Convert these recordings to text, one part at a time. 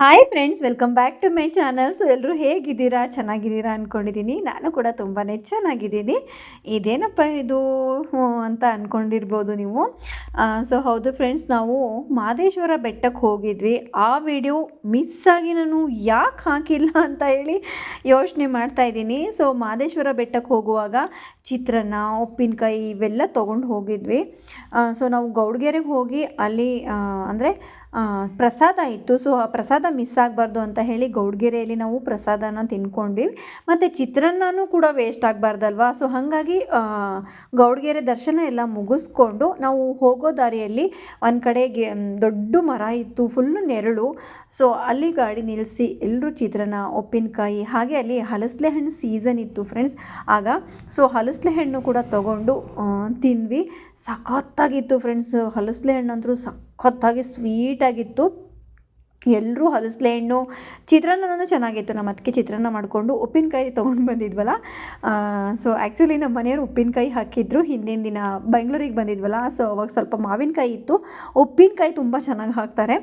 Hi friends, welcome back to my channel. So ಎಲ್ಲರೂ ಹೇಗಿದ್ದೀರಾ? ಚೆನ್ನಾಗಿದ್ದೀರಾ ಅಂದ್ಕೊಂಡಿದ್ದೀನಿ. ನಾನು ಕೂಡ ತುಂಬಾ ಚೆನ್ನಾಗಿದ್ದೀನಿ. ಇದೇನಪ್ಪ ಇದು ಅಂತ ಅಂದ್ಕೊಂಡಿರ್ಬೋದು ನೀವು. ಸೊ ಹೌದು ಫ್ರೆಂಡ್ಸ್, ನಾವು ಮಹದೇಶ್ವರ ಬೆಟ್ಟಕ್ಕೆ ಹೋಗಿದ್ವಿ. ಆ ವಿಡಿಯೋ ಮಿಸ್ ಆಗಿ ನಾನು ಯಾಕೆ ಹಾಕಿಲ್ಲ ಅಂತ ಹೇಳಿ ಯೋಚನೆ ಮಾಡ್ತಾ ಇದ್ದೀನಿ. ಸೊ ಮಹದೇಶ್ವರ ಬೆಟ್ಟಕ್ಕೆ ಹೋಗುವಾಗ ಚಿತ್ರಾನ್ನ, ಉಪ್ಪಿನಕಾಯಿ ಇವೆಲ್ಲ ತೊಗೊಂಡು ಹೋಗಿದ್ವಿ. ಸೊ ನಾವು ಗೌಡ್ಗೆರೆಗೆ ಹೋಗಿ ಅಲ್ಲಿ ಅಂದರೆ ಪ್ರಸಾದ ಇತ್ತು. ಸೊ ಆ ಪ್ರಸಾದ ಮಿಸ್ ಆಗಬಾರ್ದು ಅಂತ ಹೇಳಿ ಗೌಡ್ಗೆರೆಯಲ್ಲಿ ನಾವು ಪ್ರಸಾದನ ತಿನ್ಕೊಂಡ್ವಿ. ಮತ್ತು ಚಿತ್ರಾನ್ನನೂ ಕೂಡ ವೇಸ್ಟ್ ಆಗಬಾರ್ದಲ್ವಾ. ಸೊ ಹಾಗಾಗಿ ಗೌಡ್ಗೆರೆ ದರ್ಶನ ಎಲ್ಲ ಮುಗಿಸ್ಕೊಂಡು ನಾವು ಹೋಗೋ ದಾರಿಯಲ್ಲಿ ಒಂದು ಕಡೆಗೆ ದೊಡ್ಡ ಮರ ಇತ್ತು, ಫುಲ್ಲು ನೆರಳು. ಸೊ ಅಲ್ಲಿ ಗಾಡಿ ನಿಲ್ಲಿಸಿ ಎಲ್ಲರೂ ಚಿತ್ರಾನ್ನ, ಉಪ್ಪಿನಕಾಯಿ, ಹಾಗೆ ಅಲ್ಲಿ ಹಲಸಲೆ ಹಣ್ಣು ಸೀಸನ್ ಇತ್ತು ಫ್ರೆಂಡ್ಸ್ ಆಗ. ಸೊ ಹಲಸಲೆ ಹಣ್ಣು ಕೂಡ ತೊಗೊಂಡು ತಿಂದ್ವಿ. ಸಖತ್ತಾಗಿತ್ತು ಫ್ರೆಂಡ್ಸ್. ಹಲಸಲೆ ಹಣ್ಣು ಅಂತೂ ಸಖತ್ತಾಗಿ ಸ್ವೀಟಾಗಿತ್ತು. ಎಲ್ಲರೂ ಹಲಸಲೆ ಹಣ್ಣು, ಚಿತ್ರಾನ್ನನೂ ಚೆನ್ನಾಗಿತ್ತು. ನಮ್ಮ ಅದಕ್ಕೆ ಚಿತ್ರಾನ್ನ ಮಾಡಿಕೊಂಡು ಉಪ್ಪಿನಕಾಯಿ ತೊಗೊಂಡು ಬಂದಿದ್ವಲ್ಲ. ಸೊ ಆ್ಯಕ್ಚುಲಿ ನಮ್ಮ ಮನೆಯವರು ಉಪ್ಪಿನಕಾಯಿ ಹಾಕಿದ್ರು ಹಿಂದಿನ ದಿನ ಬೆಂಗಳೂರಿಗೆ ಬಂದಿದ್ವಲ್ಲ. ಸೊ ಅವಾಗ ಸ್ವಲ್ಪ ಮಾವಿನಕಾಯಿ ಇತ್ತು. ಉಪ್ಪಿನಕಾಯಿ ತುಂಬ ಚೆನ್ನಾಗಿ ಹಾಕ್ತಾರೆ.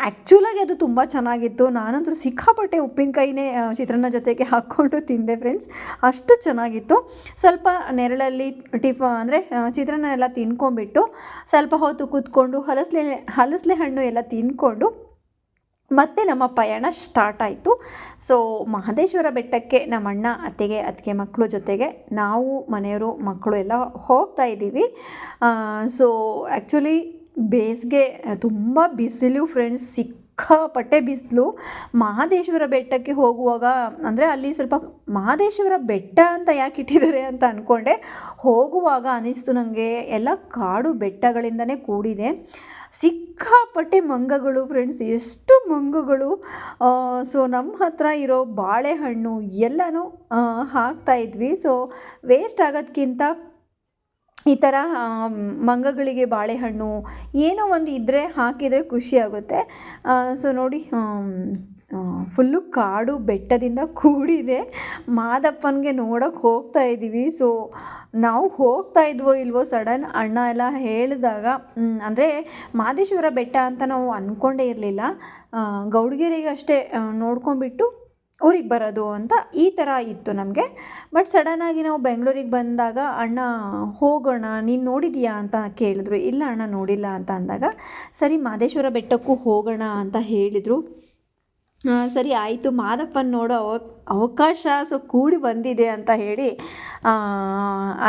ಆ್ಯಕ್ಚುಲಾಗಿ ಅದು ತುಂಬ ಚೆನ್ನಾಗಿತ್ತು. ನಾನಂತೂ ಸಿಕ್ಕಾಪಟ್ಟೆ ಉಪ್ಪಿನಕಾಯಿನೇ ಚಿತ್ರಾನ್ನ ಜೊತೆಗೆ ಹಾಕ್ಕೊಂಡು ತಿಂದೆ ಫ್ರೆಂಡ್ಸ್. ಅಷ್ಟು ಚೆನ್ನಾಗಿತ್ತು. ಸ್ವಲ್ಪ ನೆರಳಲ್ಲಿ ಅಂದರೆ ಚಿತ್ರಾನ್ನ ಎಲ್ಲ ತಿನ್ಕೊಂಬಿಟ್ಟು ಸ್ವಲ್ಪ ಹೊತ್ತು ಕೂತ್ಕೊಂಡು ಹಲಸಲೆ ಹಣ್ಣು ಎಲ್ಲ ತಿನ್ಕೊಂಡು ಮತ್ತೆ ನಮ್ಮ ಪಯಣ ಸ್ಟಾರ್ಟ್ ಆಯಿತು. ಸೊ ಮಹದೇಶ್ವರ ಬೆಟ್ಟಕ್ಕೆ ನಮ್ಮ ಅಣ್ಣ, ಅತ್ತಿಗೆ ಮಕ್ಕಳು ಜೊತೆಗೆ ನಾವು ಮನೆಯವರು ಮಕ್ಕಳು ಎಲ್ಲ ಹೋಗ್ತಾ ಇದ್ದೀವಿ. ಸೊ ಆ್ಯಕ್ಚುಲಿ ಬೇಸಿಗೆ ತುಂಬ ಬಿಸಿಲು ಫ್ರೆಂಡ್ಸ್, ಸಿಕ್ಕಾಪಟ್ಟೆ ಬಿಸಿಲು. ಮಹದೇಶ್ವರ ಬೆಟ್ಟಕ್ಕೆ ಹೋಗುವಾಗ ಅಂದರೆ ಅಲ್ಲಿ ಸ್ವಲ್ಪ ಮಹದೇಶ್ವರ ಬೆಟ್ಟ ಅಂತ ಯಾಕೆ ಇಟ್ಟಿದ್ದಾರೆ ಅಂತ ಅಂದ್ಕೊಂಡೆ. ಹೋಗುವಾಗ ಅನ್ನಿಸ್ತು ನನಗೆ ಎಲ್ಲ ಕಾಡು ಬೆಟ್ಟಗಳಿಂದನೇ ಕೂಡಿದೆ. ಸಿಕ್ಕಾಪಟ್ಟೆ ಮಂಗಗಳು ಫ್ರೆಂಡ್ಸ್, ಎಷ್ಟು ಮಂಗಗಳು. ಸೊ ನಮ್ಮ ಹತ್ರ ಇರೋ ಬಾಳೆಹಣ್ಣು ಎಲ್ಲನೂ ಹಾಕ್ತಾಯಿದ್ವಿ. ಸೊ ವೇಸ್ಟ್ ಆಗೋದ್ಕಿಂತ ಈ ಥರ ಮಂಗಗಳಿಗೆ ಬಾಳೆಹಣ್ಣು ಏನೋ ಒಂದು ಇದ್ದರೆ ಹಾಕಿದರೆ ಖುಷಿಯಾಗುತ್ತೆ. ಸೊ ನೋಡಿ, ಫುಲ್ಲು ಕಾಡು ಬೆಟ್ಟದಿಂದ ಕೂಡಿದೆ. ಮಾದಪ್ಪನಿಗೆ ನೋಡೋಕ್ಕೆ ಹೋಗ್ತಾ ಇದ್ದೀವಿ. ಸೊ ನಾವು ಹೋಗ್ತಾ ಇದ್ವೋ ಇಲ್ವೋ ಸಡನ್ ಅಣ್ಣ ಎಲ್ಲ ಹೇಳಿದಾಗ, ಅಂದರೆ ಮಹದೇಶ್ವರ ಬೆಟ್ಟ ಅಂತ ನಾವು ಅಂದ್ಕೊಂಡೇ ಇರಲಿಲ್ಲ. ಗೌಡ್ಗೆರೆಗೆ ಅಷ್ಟೇ ನೋಡ್ಕೊಂಬಿಟ್ಟು ಊರಿಗೆ ಬರೋದು ಅಂತ ಈ ಥರ ಇತ್ತು ನಮಗೆ. ಬಟ್ ಸಡನ್ನಾಗಿ ನಾವು ಬೆಂಗಳೂರಿಗೆ ಬಂದಾಗ ಅಣ್ಣ ಹೋಗೋಣ, ನೀನು ನೋಡಿದೀಯಾ ಅಂತ ಕೇಳಿದ್ರು. ಇಲ್ಲ ಅಣ್ಣ ನೋಡಿಲ್ಲ ಅಂತ ಅಂದಾಗ, ಸರಿ ಮಹದೇಶ್ವರ ಬೆಟ್ಟಕ್ಕೂ ಹೋಗೋಣ ಅಂತ ಹೇಳಿದರು. ಸರಿ ಆಯಿತು, ಮಾದಪ್ಪನ ನೋಡೋ ಅವಕಾಶ ಸೊ ಕೂಡಿ ಬಂದಿದೆ ಅಂತ ಹೇಳಿ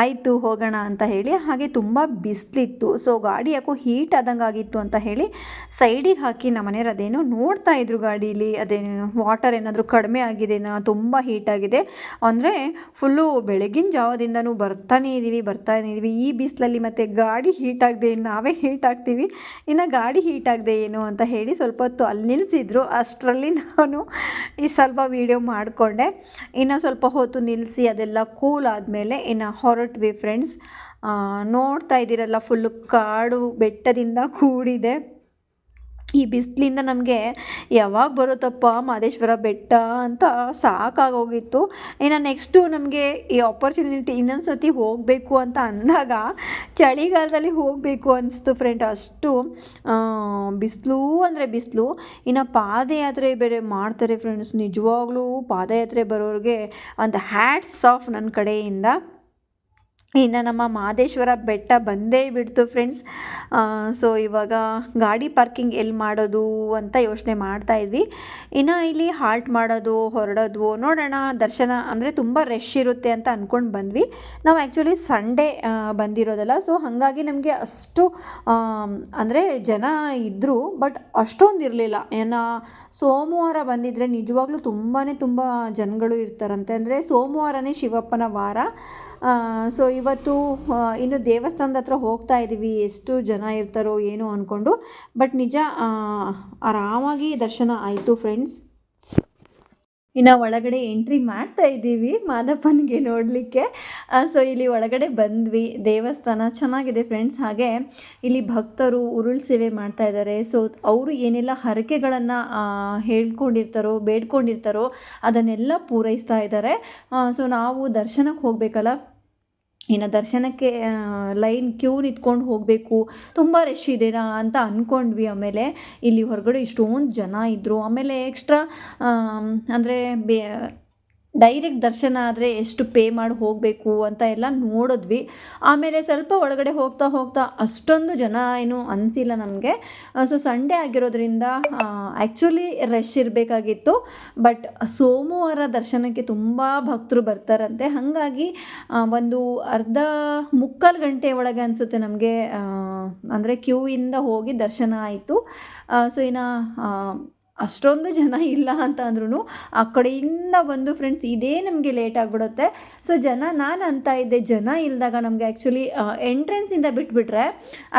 ಆಯಿತು ಹೋಗೋಣ ಅಂತ ಹೇಳಿ. ಹಾಗೆ ತುಂಬ ಬಿಸಿಲಿತ್ತು. ಸೊ ಗಾಡಿ ಯಾಕೋ ಹೀಟ್ ಆದಂಗೆ ಆಗಿತ್ತು ಅಂತ ಹೇಳಿ ಸೈಡಿಗೆ ಹಾಕಿ ನಮ್ಮ ಮನೆಯವ್ರು ಅದೇನೋ ನೋಡ್ತಾಯಿದ್ರು ಗಾಡೀಲಿ, ಅದೇನು ವಾಟರ್ ಏನಾದರೂ ಕಡಿಮೆ ಆಗಿದೆನಾ, ತುಂಬ ಹೀಟಾಗಿದೆ ಅಂದರೆ ಫುಲ್ಲು ಬೆಳಗಿನ ಜಾವದಿಂದನೂ ಬರ್ತಾನೇ ಇದ್ದೀವಿ. ಈ ಬಿಸಿಲಲ್ಲಿ ಮತ್ತು ಗಾಡಿ ಹೀಟ್ ಆಗದೆ ನಾವೇ ಹೀಟ್ ಆಗ್ತೀವಿ, ಇನ್ನು ಗಾಡಿ ಹೀಟ್ ಆಗದೆ ಏನು ಅಂತ ಹೇಳಿ ಸ್ವಲ್ಪ ಹೊತ್ತು ಅಲ್ಲಿ ನಿಲ್ಲಿಸಿದ್ರು. ಅಷ್ಟರಲ್ಲಿ ನಾನು ಈ ಸ್ವಲ್ಪ ವೀಡಿಯೋ ಮಾಡಿಕೊಂಡೆ. ಇನ್ನು ಸ್ವಲ್ಪ ಹೊತ್ತು ನಿಲ್ಲಿಸಿ ಅದೆಲ್ಲ ಕೂಲ್ ಆದಮೇಲೆ ಇನ್ನು ಹೊರಟ್ವಿ ಫ್ರೆಂಡ್ಸ್. ನೋಡ್ತಾ ಇದ್ದೀರಲ್ಲ, ಫುಲ್ಲು ಕಾಡು ಬೆಟ್ಟದಿಂದ ಕೂಡಿದೆ. ಈ ಬಿಸಿಲಿಂದ ನಮಗೆ ಯಾವಾಗ ಬರುತ್ತಪ್ಪ ಮಹದೇಶ್ವರ ಬೆಟ್ಟ ಅಂತ ಸಾಕಾಗೋಗಿತ್ತು. ಇನ್ನು ನೆಕ್ಸ್ಟು ನಮಗೆ ಈ ಆಪರ್ಚುನಿಟಿ ಇನ್ನೊಂದು ಸತಿ ಹೋಗಬೇಕು ಅಂತ ಅಂದಾಗ ಚಳಿಗಾಲದಲ್ಲಿ ಹೋಗಬೇಕು ಅನಿಸ್ತು ಫ್ರೆಂಡ್. ಅಷ್ಟು ಬಿಸಿಲು ಅಂದರೆ ಬಿಸಿಲು. ಇನ್ನು ಪಾದಯಾತ್ರೆ ಬೇರೆ ಮಾಡ್ತಾರೆ ಫ್ರೆಂಡ್ಸ್. ನಿಜವಾಗ್ಲೂ ಪಾದಯಾತ್ರೆ ಬರೋರಿಗೆ ಒಂದು ಹ್ಯಾಟ್ಸ್ ಆಫ್ ನನ್ನ ಕಡೆಯಿಂದ. ಇನ್ನು ನಮ್ಮ ಮಹದೇಶ್ವರ ಬೆಟ್ಟ ಬಂದೇ ಬಿಡ್ತು ಫ್ರೆಂಡ್ಸ್. ಸೊ ಇವಾಗ ಗಾಡಿ ಪಾರ್ಕಿಂಗ್ ಎಲ್ಲಿ ಮಾಡೋದು ಅಂತ ಯೋಚನೆ ಮಾಡ್ತಾಯಿದ್ವಿ. ಇನ್ನು ಇಲ್ಲಿ ಹಾಲ್ಟ್ ಮಾಡೋದು ಹೊರಡೋದು ನೋಡೋಣ. ದರ್ಶನ ಅಂದರೆ ತುಂಬ ರಶ್ ಇರುತ್ತೆ ಅಂತ ಅಂದ್ಕೊಂಡು ಬಂದ್ವಿ. ನಾವು ಆ್ಯಕ್ಚುಲಿ ಸಂಡೇ ಬಂದಿರೋದಲ್ಲ. ಸೊ ಹಾಗಾಗಿ ನಮಗೆ ಅಷ್ಟು ಅಂದರೆ ಜನ ಇದ್ದರು, ಬಟ್ ಅಷ್ಟೊಂದು ಇರಲಿಲ್ಲ. ಇನ್ನು ಸೋಮವಾರ ಬಂದಿದ್ದರೆ ನಿಜವಾಗ್ಲೂ ತುಂಬ ಜನಗಳು ಇರ್ತಾರಂತೆ. ಅಂದರೆ ಸೋಮವಾರನೇ ಶಿವಪ್ಪನ ವಾರ. ಸೊ ಇವತ್ತು ಇನ್ನು ದೇವಸ್ಥಾನದ ಹತ್ರ ಹೋಗ್ತಾ ಇದ್ದೀವಿ, ಎಷ್ಟು ಜನ ಇರ್ತಾರೋ ಏನೋ ಅಂದ್ಕೊಂಡು. ಬಟ್ ನಿಜ ಆರಾಮಾಗಿ ದರ್ಶನ ಆಯಿತು ಫ್ರೆಂಡ್ಸ್. ಇನ್ನು ಒಳಗಡೆ ಎಂಟ್ರಿ ಮಾಡ್ತಾ ಇದ್ದೀವಿ ಮಾದಪ್ಪನಿಗೆ ನೋಡಲಿಕ್ಕೆ. ಸೊ ಇಲ್ಲಿ ಒಳಗಡೆ ಬಂದ್ವಿ. ದೇವಸ್ಥಾನ ಚೆನ್ನಾಗಿದೆ ಫ್ರೆಂಡ್ಸ್. ಹಾಗೆ ಇಲ್ಲಿ ಭಕ್ತರು ಉರುಳು ಸೇವೆ ಮಾಡ್ತಾ ಇದ್ದಾರೆ. ಸೊ ಅವರು ಏನೆಲ್ಲ ಹರಕೆಗಳನ್ನು ಬೇಡ್ಕೊಂಡಿರ್ತಾರೋ ಅದನ್ನೆಲ್ಲ ಪೂರೈಸ್ತಾ ಇದ್ದಾರೆ. ಸೊ ನಾವು ದರ್ಶನಕ್ಕೆ ಹೋಗಬೇಕಲ್ಲ, ಇನ್ನು ದರ್ಶನಕ್ಕೆ ಲೈನ್ ಕ್ಯೂ ನಿಂತ್ಕೊಂಡು ಹೋಗಬೇಕು, ತುಂಬ ರಶ್ ಇದೆನಾ ಅಂತ ಅಂದ್ಕೊಂಡ್ವಿ. ಆಮೇಲೆ ಇಲ್ಲಿ ಹೊರಗಡೆ ಇಷ್ಟೊಂದು ಜನ ಇದ್ದರು. ಆಮೇಲೆ ಎಕ್ಸ್ಟ್ರಾ ಅಂದರೆ ಡೈರೆಕ್ಟ್ ದರ್ಶನ ಆದರೆ ಎಷ್ಟು ಪೇ ಮಾಡಿ ಹೋಗಬೇಕು ಅಂತ ಎಲ್ಲ ನೋಡಿದ್ವಿ. ಆಮೇಲೆ ಸ್ವಲ್ಪ ಒಳಗಡೆ ಹೋಗ್ತಾ ಹೋಗ್ತಾ ಅಷ್ಟೊಂದು ಜನ ಏನು ಅನಿಸಿಲ್ಲ ನಮಗೆ. ಸೊ ಸಂಡೇ ಆಗಿರೋದ್ರಿಂದ ಆ್ಯಕ್ಚುಲಿ ರಶ್ ಇರಬೇಕಾಗಿತ್ತು, ಬಟ್ ಸೋಮವಾರ ದರ್ಶನಕ್ಕೆ ತುಂಬ ಭಕ್ತರು ಬರ್ತಾರಂತೆ. ಹಾಗಾಗಿ ಒಂದು ಅರ್ಧ ಮುಕ್ಕಾಲು ಗಂಟೆ ಒಳಗೆ ಅನಿಸುತ್ತೆ ನಮಗೆ ಅಂದರೆ ಕ್ಯೂ ಇಂದ ಹೋಗಿ ದರ್ಶನ ಆಯಿತು. ಸೊ ಇನ್ನು ಅಷ್ಟೊಂದು ಜನ ಇಲ್ಲ ಅಂತ ಅಂದ್ರೂ ಆ ಕಡೆಯಿಂದ ಬಂದು ಫ್ರೆಂಡ್ಸ್ ಇದೇ ನಮಗೆ ಲೇಟ್ ಆಗಿಬಿಡುತ್ತೆ. ಸೊ ನಾನು ಅಂತ ಇದ್ದೆ, ಜನ ಇಲ್ಲದಾಗ ನಮಗೆ ಆ್ಯಕ್ಚುಲಿ ಎಂಟ್ರೆನ್ಸಿಂದ ಬಿಟ್ಬಿಟ್ರೆ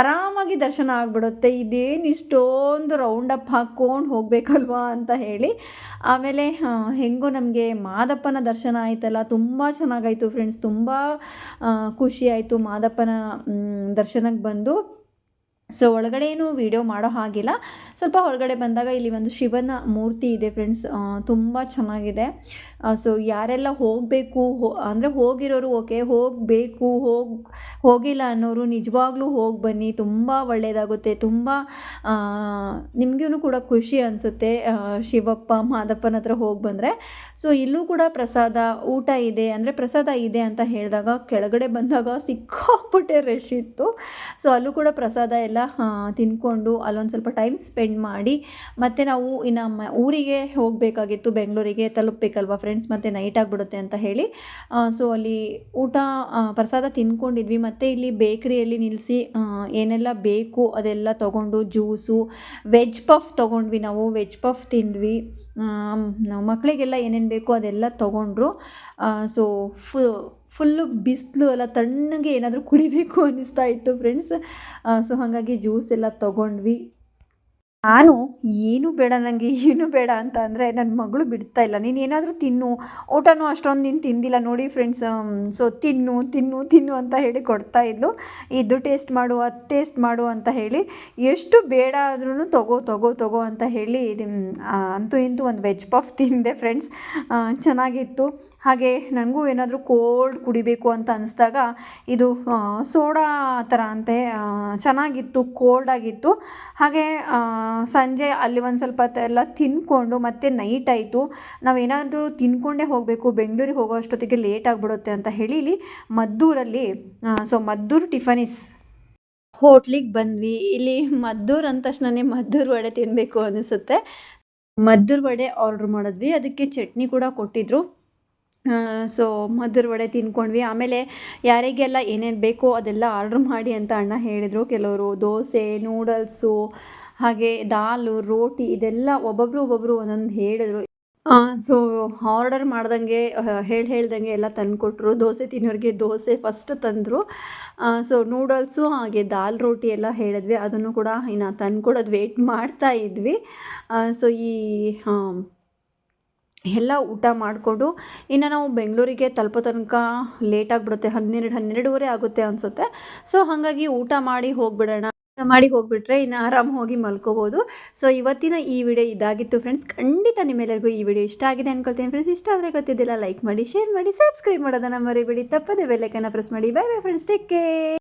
ಆರಾಮಾಗಿ ದರ್ಶನ ಆಗಿಬಿಡುತ್ತೆ. ಇದೇನು ಇಷ್ಟೊಂದು ರೌಂಡಪ್ ಹಾಕ್ಕೊಂಡು ಹೋಗಬೇಕಲ್ವಾ ಅಂತ ಹೇಳಿ. ಆಮೇಲೆ ಹೆಂಗೋ ನಮಗೆ ಮಾದಪ್ಪನ ದರ್ಶನ ಆಯ್ತಲ್ಲ, ತುಂಬ ಚೆನ್ನಾಗಾಯಿತು ಫ್ರೆಂಡ್ಸ್. ತುಂಬ ಖುಷಿ ಆಯಿತು ಮಾದಪ್ಪನ ದರ್ಶನಕ್ಕೆ ಬಂದು. ಸೊ ಒಳಗಡೆ ಏನು ವೀಡಿಯೋ ಮಾಡೋ ಹಾಗಿಲ್ಲ. ಸ್ವಲ್ಪ ಹೊರಗಡೆ ಬಂದಾಗ ಇಲ್ಲಿ ಒಂದು ಶಿವನ ಮೂರ್ತಿ ಇದೆ ಫ್ರೆಂಡ್ಸ್, ತುಂಬ ಚೆನ್ನಾಗಿದೆ. ಸೊ ಯಾರೆಲ್ಲ ಹೋಗಬೇಕು ಅಂದರೆ ಹೋಗಿರೋರು ಓಕೆ, ಹೋಗಿಲ್ಲ ಅನ್ನೋರು ನಿಜವಾಗ್ಲೂ ಹೋಗಿ ಬನ್ನಿ, ತುಂಬ ಒಳ್ಳೆಯದಾಗುತ್ತೆ. ತುಂಬ ನಿಮಗೂ ಕೂಡ ಖುಷಿ ಅನಿಸುತ್ತೆ ಶಿವಪ್ಪ ಮಾದಪ್ಪನ ಹತ್ರ ಹೋಗಿ ಬಂದರೆ. ಸೊ ಇಲ್ಲೂ ಕೂಡ ಊಟ ಇದೆ ಅಂದರೆ ಪ್ರಸಾದ ಇದೆ ಅಂತ ಹೇಳಿದಾಗ ಕೆಳಗಡೆ ಬಂದಾಗ ಸಿಕ್ಕಾಪಟ್ಟೆ ರಶ್ ಇತ್ತು. ಸೊ ಅಲ್ಲೂ ಕೂಡ ಪ್ರಸಾದ ಎಲ್ಲ ತಿಂದ್ಕೊಂಡು ಅಲ್ಲೊಂದು ಸ್ವಲ್ಪ ಟೈಮ್ ಸ್ಪೆಂಡ್ ಮಾಡಿ ಮತ್ತು ನಾವು ಇನ್ನು ಊರಿಗೆ ಹೋಗಬೇಕಾಗಿತ್ತು, ಬೆಂಗಳೂರಿಗೆ ತಲುಪಬೇಕಲ್ವ ಫ್ರೆಂಡ್ಸ್, ಮತ್ತು ನೈಟ್ ಆಗಿಬಿಡುತ್ತೆ ಅಂತ ಹೇಳಿ. ಸೊ ಅಲ್ಲಿ ಪ್ರಸಾದ ತಿಂದ್ಕೊಂಡಿದ್ವಿ. ಮತ್ತು ಇಲ್ಲಿ ಬೇಕ್ರಿಯಲ್ಲಿ ನಿಲ್ಲಿಸಿ ಏನೆಲ್ಲ ಬೇಕು ಅದೆಲ್ಲ ತೊಗೊಂಡು ಜ್ಯೂಸು, ವೆಜ್ ಪಫ್ ತೊಗೊಂಡ್ವಿ. ನಾವು ವೆಜ್ ಪಫ್ ತಿಂದ್ವಿ. ನಾವು ಮಕ್ಕಳಿಗೆಲ್ಲ ಏನೇನು ಬೇಕೋ ಅದೆಲ್ಲ ತೊಗೊಂಡ್ರು. ಸೊ ಫುಲ್ಲು ಬಿಸಿಲು ಎಲ್ಲ, ತಣ್ಣಗೆ ಏನಾದರೂ ಕುಡಿಬೇಕು ಅನ್ನಿಸ್ತಾ ಇತ್ತು ಫ್ರೆಂಡ್ಸ್. ಸೊ ಹಾಗಾಗಿ ಜ್ಯೂಸ್ ಎಲ್ಲ ತೊಗೊಂಡ್ವಿ. ನಾನು ಏನು ಬೇಡ, ನನಗೆ ಏನು ಬೇಡ ಅಂತ ಅಂದರೆ ನನ್ನ ಮಗಳು ಬಿಡ್ತಾ ಇಲ್ಲ. ನೀನು ಏನಾದರೂ ತಿನ್ನು, ಊಟನೂ ಅಷ್ಟೊಂದು ನೀನು ತಿಂದಿಲ್ಲ ನೋಡಿ ಫ್ರೆಂಡ್ಸ್. ಸೊ ತಿನ್ನು ತಿನ್ನು ತಿನ್ನು ಅಂತ ಹೇಳಿ ಕೊಡ್ತಾ ಇದ್ಲು. ಇದು ಟೇಸ್ಟ್ ಮಾಡು, ಅದು ಟೇಸ್ಟ್ ಮಾಡು ಅಂತ ಹೇಳಿ. ಎಷ್ಟು ಬೇಡ ಆದ್ರೂ ತಗೋ ಅಂತ ಹೇಳಿ ಅಂತೂ ಇಂತೂ ಒಂದು ವೆಜ್ ಪಫ್ ತಿಂದೆ ಫ್ರೆಂಡ್ಸ್. ಚೆನ್ನಾಗಿತ್ತು. ಹಾಗೆ ನನಗೂ ಏನಾದರೂ ಕೋಲ್ಡ್ ಕುಡಿಬೇಕು ಅಂತ ಅನಿಸ್ದಾಗ ಇದು ಸೋಡಾ ಥರ ಅಂತೆ, ಚೆನ್ನಾಗಿತ್ತು, ಕೋಲ್ಡಾಗಿತ್ತು. ಹಾಗೆ ಸಂಜೆ ಅಲ್ಲಿ ಒಂದು ಸ್ವಲ್ಪ ಎಲ್ಲ ತಿಂದ್ಕೊಂಡು ಮತ್ತೆ ನೈಟ್ ಆಯಿತು. ನಾವೇನಾದರೂ ತಿಂದ್ಕೊಂಡೇ ಹೋಗಬೇಕು, ಬೆಂಗಳೂರಿಗೆ ಹೋಗೋ ಅಷ್ಟೊತ್ತಿಗೆ ಲೇಟ್ ಆಗಿಬಿಡುತ್ತೆ ಅಂತ ಹೇಳಿ ಇಲ್ಲಿ ಮದ್ದೂರಲ್ಲಿ ಮದ್ದೂರು ಟಿಫನಿಸ್ ಹೋಟ್ಲಿಗೆ ಬಂದ್ವಿ. ಇಲ್ಲಿ ಮದ್ದೂರು ಅಂದ ತಕ್ಷಣನೇ ಮದ್ದೂರು ವಡೆ ತಿನ್ನಬೇಕು ಅನಿಸುತ್ತೆ. ಮದ್ದೂರು ವಡೆ ಆರ್ಡ್ರ್ ಮಾಡಿದ್ವಿ, ಅದಕ್ಕೆ ಚಟ್ನಿ ಕೂಡ ಕೊಟ್ಟಿದ್ದರು. ಸೊ ಮದ್ದೂರು ವಡೆ ತಿಂದ್ಕೊಂಡ್ವಿ. ಆಮೇಲೆ ಯಾರಿಗೆಲ್ಲ ಏನೇನು ಬೇಕೋ ಅದೆಲ್ಲ ಆರ್ಡ್ರ್ ಮಾಡಿ ಅಂತ ಅಣ್ಣ ಹೇಳಿದರು. ಕೆಲವರು ದೋಸೆ, ನೂಡಲ್ಸು, ಹಾಗೆ ದಾಲು, ರೋಟಿ ಇದೆಲ್ಲ ಒಬ್ಬೊಬ್ಬರು ಒಂದೊಂದು ಹೇಳಿದ್ರು. ಸೊ ಆರ್ಡರ್ ಮಾಡ್ದಂಗೆ ಹೇಳ್ದಂಗೆ ಎಲ್ಲ ತಂದುಕೊಟ್ರು. ದೋಸೆ ತಿನ್ನೋರಿಗೆ ದೋಸೆ ಫಸ್ಟ್ ತಂದರು. ಸೊ ನೂಡಲ್ಸು ಹಾಗೆ ದಾಲ್ ರೋಟಿ ಎಲ್ಲ ಹೇಳಿದ್ವಿ, ಅದನ್ನು ಕೂಡ ಇನ್ನು ತಂದ್ಕೊಡೋದು ವೆಯ್ಟ್ ಮಾಡ್ತಾ ಇದ್ವಿ. ಸೊ ಎಲ್ಲ ಊಟ ಮಾಡಿಕೊಂಡು ಇನ್ನು ನಾವು ಬೆಂಗಳೂರಿಗೆ ತಲುಪೋ ತನಕ ಲೇಟ್ ಆಗಿಬಿಡುತ್ತೆ, 12:30 ಆಗುತ್ತೆ ಅನಿಸುತ್ತೆ. ಸೊ ಹಾಗಾಗಿ ಊಟ ಮಾಡಿ ಹೋಗಿಬಿಟ್ರೆ ಇನ್ನು ಆರಾಮ ಹೋಗಿ ಮಲ್ಕೋಬೋದು. ಸೊ ಇವತ್ತಿನ ಈ ವಿಡಿಯೋ ಇದಾಗಿತ್ತು ಫ್ರೆಂಡ್ಸ್. ಖಂಡಿತ ನಿಮ್ಮೆಲ್ಲರಿಗೂ ಈ ವಿಡಿಯೋ ಇಷ್ಟ ಆಗಿದೆ ಅಂದ್ಕೊಳ್ತೀನಿ ಫ್ರೆಂಡ್ಸ್. ಇಷ್ಟ ಆದರೆ ಗೊತ್ತಿದ್ದಿಲ್ಲ ಲೈಕ್ ಮಾಡಿ, ಶೇರ್ ಮಾಡಿ, ಸಬ್ಸ್ಕ್ರೈಬ್ ಮಾಡೋದನ್ನು ಮರಿಬೇಡಿ. ತಪ್ಪದೆ ಬೆಲ್ ಐಕಾನ್ನ ಪ್ರೆಸ್ ಮಾಡಿ. Bye bye friends, take care.